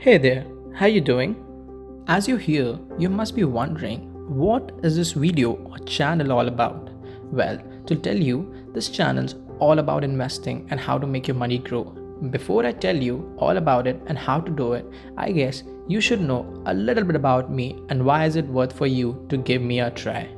Hey there, how you doing? As you hear, you must be wondering, what is this video or channel all about? Well, to tell you, this channel's all about investing and how to make your money grow. Before I tell you all about it and how to do it, I guess you should know a little bit about me and why is it worth for you to give me a try.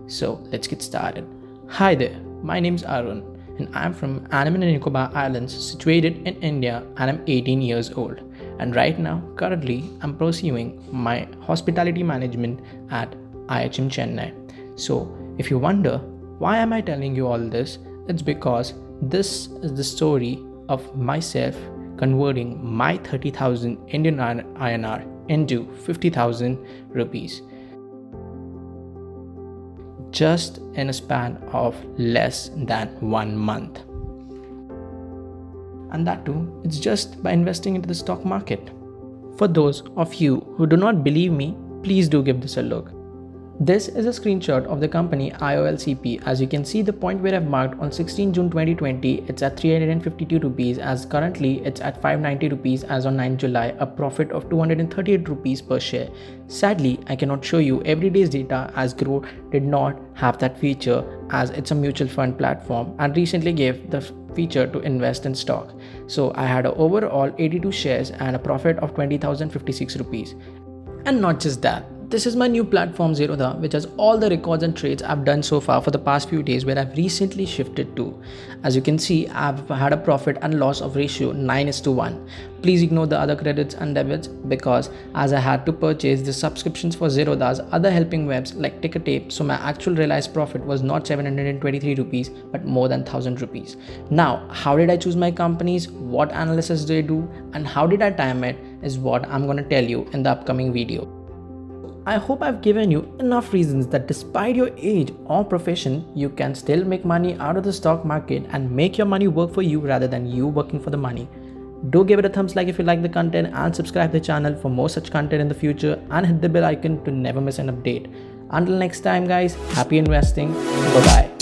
So let's get started. Hi there, my name's Arun and I'm from Andaman and Nicobar Islands situated in India and I'm 18 years old. And right now, currently, I'm pursuing my hospitality management at IHM Chennai. So if you wonder, why am I telling you all this? It's because this is the story of myself converting my 30,000 Indian INR into 50,000 rupees just in a span of less than 1 month. And that too, it's just by investing into the stock market. For those of you who do not believe me, please do give this a look. This is a screenshot of the company IOLCP. As you can see, the point where I've marked on 16 June 2020, it's at 352 rupees, as currently it's at 590 rupees as on 9 July, a profit of 238 rupees per share. Sadly, I cannot show you every day's data as Groww did not have that feature, as it's a mutual fund platform and recently gave the feature to invest in stock. So I had an overall 82 shares and a profit of 20,056 rupees. And not just that, this is my new platform Zerodha, which has all the records and trades I've done so far for the past few days, where I've recently shifted to. As you can see, I've had a profit and loss of ratio 9:1. Please ignore the other credits and debits because as I had to purchase the subscriptions for Zerodha's other helping webs like Tickertape, so my actual realized profit was not 723 rupees but more than 1000 rupees. Now, how did I choose my companies? What analysis do I do? And how did I time it is what I'm going to tell you in the upcoming video. I hope I've given you enough reasons that despite your age or profession, you can still make money out of the stock market and make your money work for you rather than you working for the money. Do give it a thumbs like if you like the content and subscribe to the channel for more such content in the future and hit the bell icon to never miss an update. Until next time guys, happy investing. Bye bye.